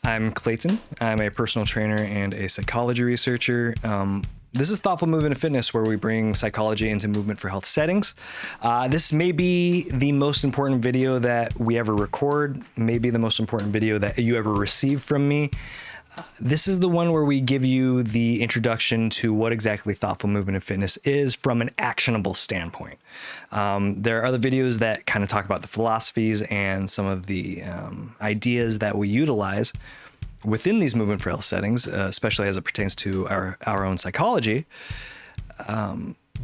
I'm Clayton. I'm a personal trainer and a psychology researcher. This is Thoughtful Movement and Fitness, where we bring psychology into movement for health settings. This may be the most important video that we ever record, maybe the most important video that you ever receive from me. This is the one where we give you the introduction to what exactly thoughtful movement and fitness is from an actionable standpoint. There are other videos that kind of talk about the philosophies and some of the ideas that we utilize within these movement for health settings, especially as it pertains to our own psychology.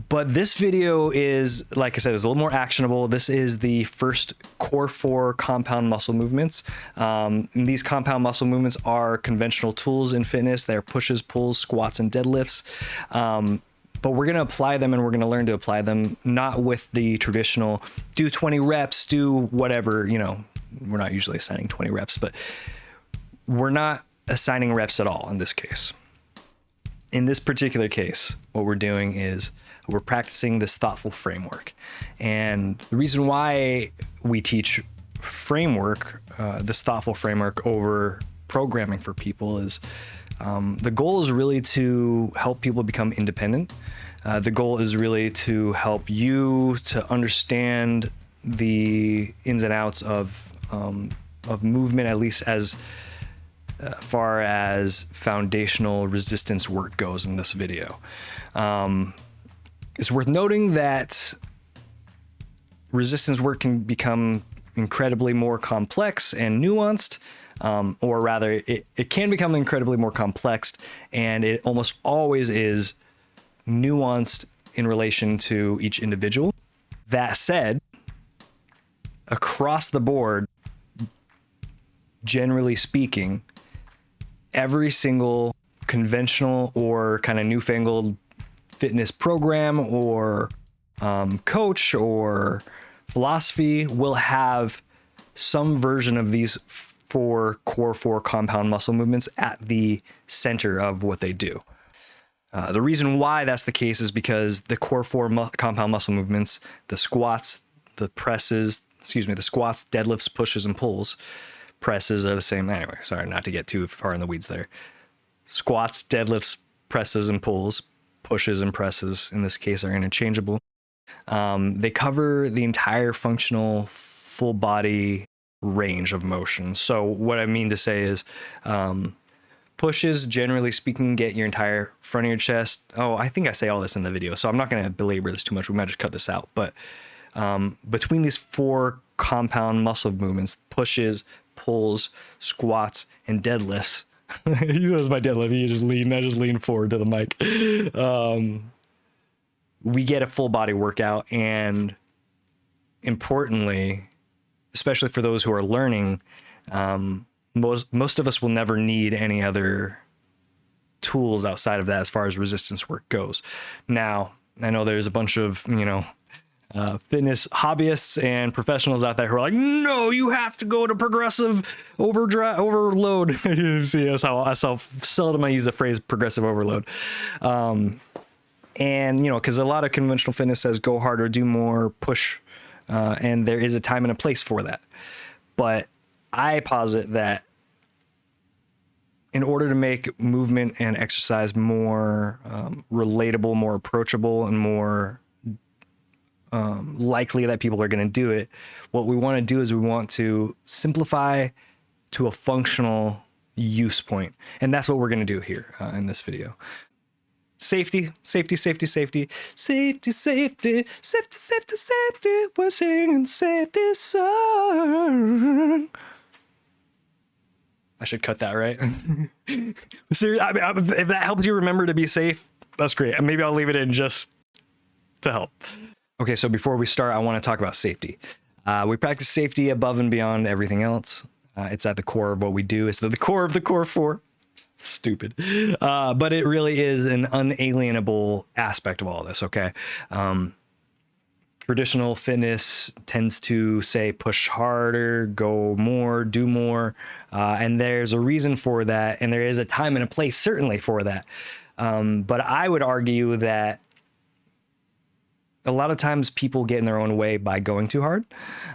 But this video is, like I said, is a little more actionable. This is the first core 4 compound muscle movements. And these compound muscle movements are conventional tools in fitness. They're pushes, pulls, squats, and deadlifts. But we're going to apply them, and we're going to learn to apply them, not with the traditional do 20 reps, do whatever, we're not usually assigning 20 reps, but we're not assigning reps at all in this case. In this particular case, what we're doing is we're practicing this thoughtful framework. And the reason why we teach framework, this thoughtful framework over programming for people is the goal is really to help people become independent. The goal is really to help you to understand the ins and outs of movement, at least as far as foundational resistance work goes in this video. It's worth noting that resistance work can become incredibly more complex and nuanced, or rather it can become incredibly more complex, and it almost always is nuanced in relation to each individual. That said, across the board, generally speaking, every single conventional or kind of newfangled fitness program or coach or philosophy will have some version of these core 4 compound muscle movements at the center of what they do. The reason why that's the case is because the core 4 compound muscle movements, the squats, the squats, deadlifts, pushes, and pulls. Presses are the same. Anyway, sorry, not to get too far in the weeds there. Squats, deadlifts, presses, and pulls, pushes and presses in this case are interchangeable. They cover the entire functional full body range of motion. So what I mean to say is pushes, generally speaking, get your entire front of your chest. Oh, I think I say all this in the video, so I'm not going to belabor this too much. We might just cut this out. But between these 4 compound muscle movements, pushes, pulls, squats, and deadlifts. You know, my deadlift. I just lean forward to the mic. We get a full body workout, and importantly, especially for those who are learning, most of us will never need any other tools outside of that as far as resistance work goes. Now, I know there's a bunch of fitness hobbyists and professionals out there who are like, no, you have to go to progressive overload. You see, that's how seldom I use the phrase progressive overload. And, because a lot of conventional fitness says go harder, do more, push, and there is a time and a place for that. But I posit that in order to make movement and exercise more relatable, more approachable, and more likely that people are going to do it, what we want to do is we want to simplify to a functional use point. And that's what we're going to do here in this video. Safety, safety, safety, safety, safety, safety, safety, safety, safety. We're singing safety song. I should cut that, right? Seriously, if that helps you remember to be safe, that's great. Maybe I'll leave it in just to help. Okay, so before we start, I want to talk about safety. We practice safety above and beyond everything else. It's at the core of what we do. It's the core of the core 4. Stupid. But it really is an unalienable aspect of all this, okay? Traditional fitness tends to say push harder, go more, do more, and there's a reason for that, and there is a time and a place certainly for that. But I would argue that a lot of times people get in their own way by going too hard,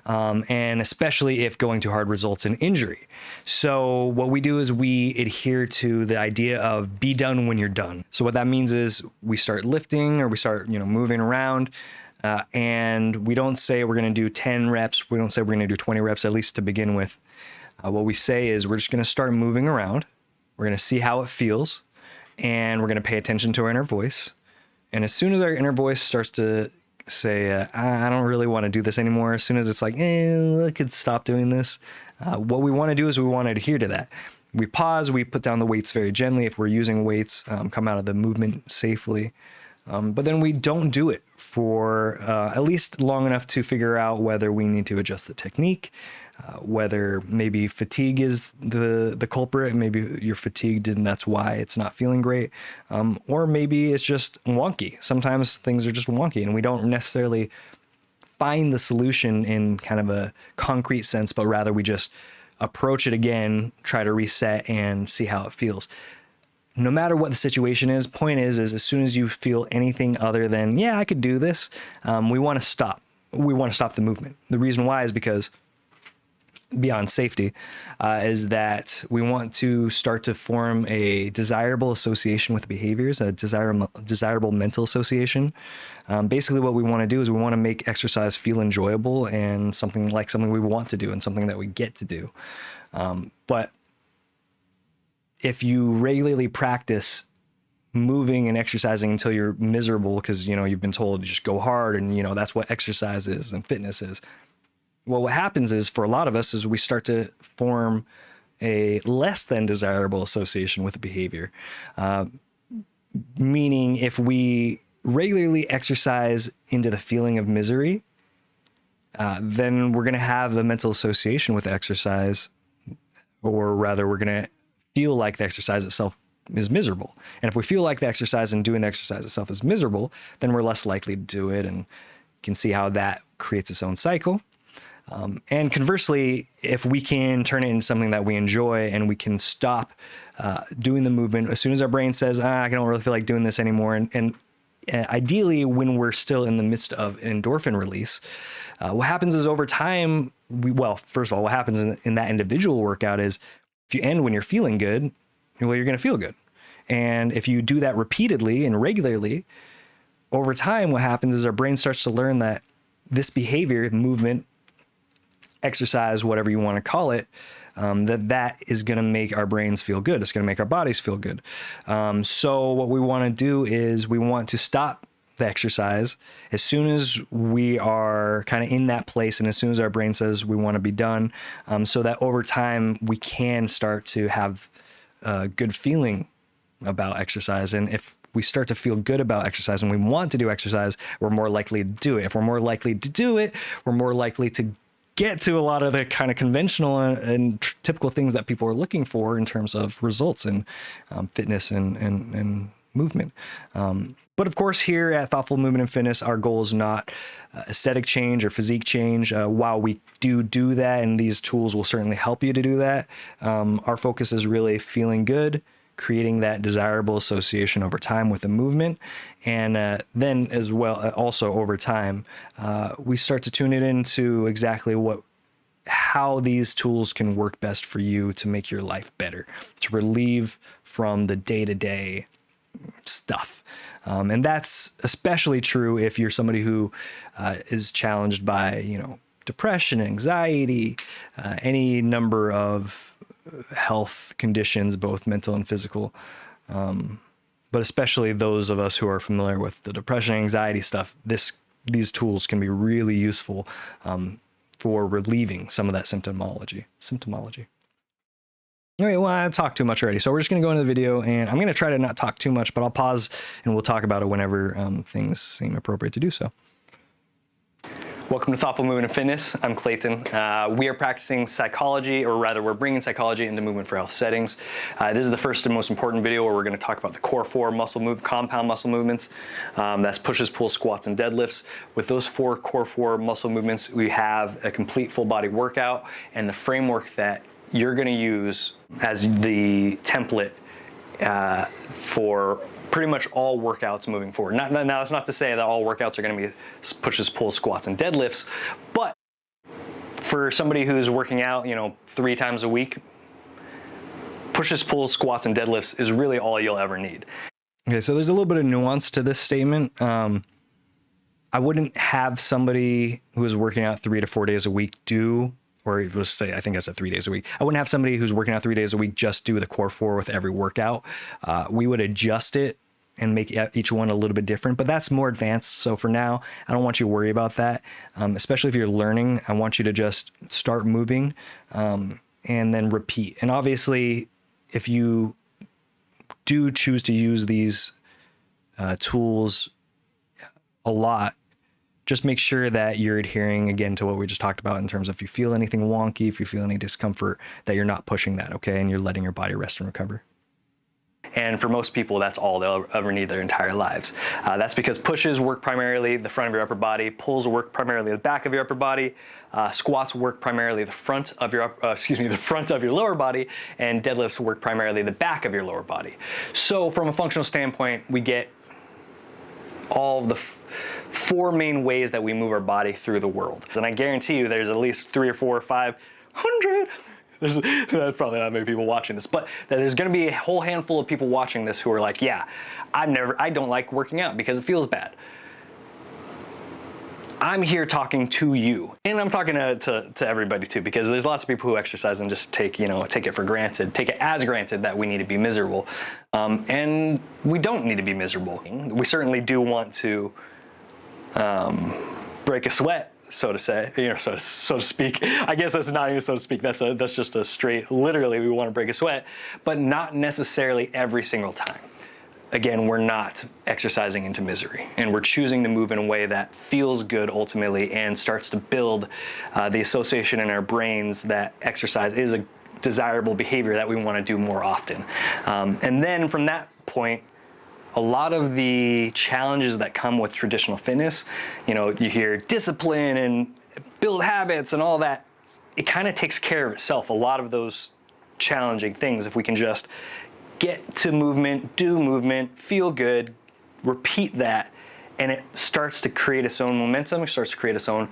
and especially if going too hard results in injury. So what we do is we adhere to the idea of be done when you're done. So what that means is we start lifting or we start, moving around, and we don't say we're going to do 10 reps. We don't say we're going to do 20 reps, at least to begin with. What we say is we're just going to start moving around. We're going to see how it feels, and we're going to pay attention to our inner voice. And as soon as our inner voice starts to say, I don't really want to do this anymore, as soon as it's like, I could stop doing this, what we want to do is we want to adhere to that. We pause, we put down the weights very gently. If we're using weights, come out of the movement safely. But then we don't do it for at least long enough to figure out whether we need to adjust the technique, whether maybe fatigue is the culprit. Maybe you're fatigued and that's why it's not feeling great. Or maybe it's just wonky. Sometimes things are just wonky and we don't necessarily find the solution in kind of a concrete sense, but rather we just approach it again, try to reset and see how it feels. No matter what the situation is, point is as soon as you feel anything other than, yeah, I could do this, we want to stop. We want to stop the movement. The reason why is because beyond safety, is that we want to start to form a desirable association with behaviors, a desirable mental association. Basically what we want to do is we want to make exercise feel enjoyable and something we want to do and something that we get to do. But if you regularly practice moving and exercising until you're miserable because, you've been told to just go hard and, that's what exercise is and fitness is. Well, what happens is for a lot of us is we start to form a less than desirable association with the behavior. Meaning if we regularly exercise into the feeling of misery, then we're going to have a mental association with exercise, or rather we're going to feel like the exercise itself is miserable. And if we feel like the exercise and doing the exercise itself is miserable, then we're less likely to do it. And you can see how that creates its own cycle. And conversely, if we can turn it into something that we enjoy and we can stop doing the movement as soon as our brain says, I don't really feel like doing this anymore. And ideally, when we're still in the midst of an endorphin release, what happens is over time, first of all, what happens in that individual workout is if you end when you're feeling good, well, you're going to feel good. And if you do that repeatedly and regularly, over time, what happens is our brain starts to learn that this behavior, movement, exercise, whatever you want to call it, that is going to make our brains feel good. It's going to make our bodies feel good. So what we want to do is we want to stop the exercise as soon as we are kind of in that place and as soon as our brain says we want to be done, so that over time we can start to have a good feeling about exercise. And if we start to feel good about exercise and we want to do exercise, we're more likely to do it. If we're more likely to do it, we're more likely to get to a lot of the kind of conventional and typical things that people are looking for in terms of results in fitness and movement. But of course, here at Thoughtful Movement and Fitness, our goal is not aesthetic change or physique change. While we do that, and these tools will certainly help you to do that, our focus is really feeling good, creating that desirable association over time with the movement. And then as well, also over time, we start to tune it into exactly how these tools can work best for you to make your life better, to relieve from the day-to-day stuff. And that's especially true if you're somebody who is challenged by, depression, anxiety, any number of health conditions, both mental and physical. But especially those of us who are familiar with the depression, anxiety stuff, these tools can be really useful for relieving some of that symptomology. Okay, well, I talked too much already, so we're just going to go into the video, and I'm going to try to not talk too much, but I'll pause and we'll talk about it whenever things seem appropriate to do so. Welcome to Thoughtful Movement and Fitness. I'm Clayton. We are practicing psychology, or rather we're bringing psychology into movement for health settings. This is the first and most important video where we're going to talk about the core four compound muscle movements. That's pushes, pulls, squats, and deadlifts. With those core four muscle movements, we have a complete full body workout and the framework that you're going to use as the template for pretty much all workouts moving forward. Now, that's not to say that all workouts are going to be pushes, pulls, squats, and deadlifts, but for somebody who's working out, 3 times a week, pushes, pulls, squats, and deadlifts is really all you'll ever need. Okay, so there's a little bit of nuance to this statement. I wouldn't have somebody who is working out 3 to 4 days a week or let's say, I think I said 3 days a week. I wouldn't have somebody who's working out 3 days a week just do the core 4 with every workout. We would adjust it and make each one a little bit different, but that's more advanced. So for now, I don't want you to worry about that. Especially if you're learning, I want you to just start moving and then repeat. And obviously, if you do choose to use these tools a lot, just make sure that you're adhering again to what we just talked about in terms of if you feel anything wonky, if you feel any discomfort, that you're not pushing that, okay? And you're letting your body rest and recover. And for most people, that's all they'll ever need their entire lives. That's because pushes work primarily the front of your upper body, pulls work primarily the back of your upper body, squats work primarily the front of your lower body, and deadlifts work primarily the back of your lower body. So from a functional standpoint, we get all the 4 main ways that we move our body through the world. And I guarantee you there's at least 300 or 400 or 500. There's probably not many people watching this, but there's going to be a whole handful of people watching this who are like, yeah, I don't like working out because it feels bad. I'm here talking to you, and I'm talking to everybody too, because there's lots of people who exercise and just take it for granted, take it as granted that we need to be miserable, and we don't need to be miserable. We certainly do want to break a sweat, so to say, so to speak. I guess that's not even so to speak. That's just a straight, literally, we want to break a sweat, but not necessarily every single time. Again, we're not exercising into misery, and we're choosing to move in a way that feels good ultimately and starts to build the association in our brains that exercise is a desirable behavior that we want to do more often. And then from that point, a lot of the challenges that come with traditional fitness, you hear discipline and build habits and all that, it kind of takes care of itself. A lot of those challenging things, if we can just get to movement, do movement, feel good, repeat that, and it starts to create its own momentum, it starts to create its own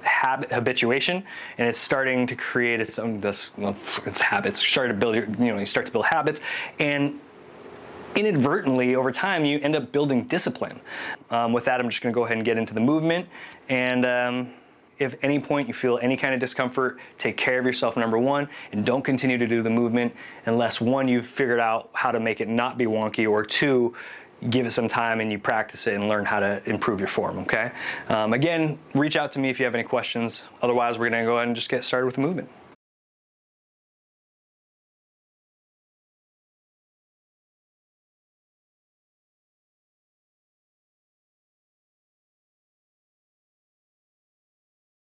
habituation, and it's starting to create its own, its habits, you start to build habits, and inadvertently, over time, you end up building discipline. With that, I'm just going to go ahead and get into the movement. And if at any point you feel any kind of discomfort, take care of yourself, number one, and don't continue to do the movement unless, one, you've figured out how to make it not be wonky, or two, give it some time and you practice it and learn how to improve your form, okay? Again, reach out to me if you have any questions. Otherwise, we're going to go ahead and just get started with the movement.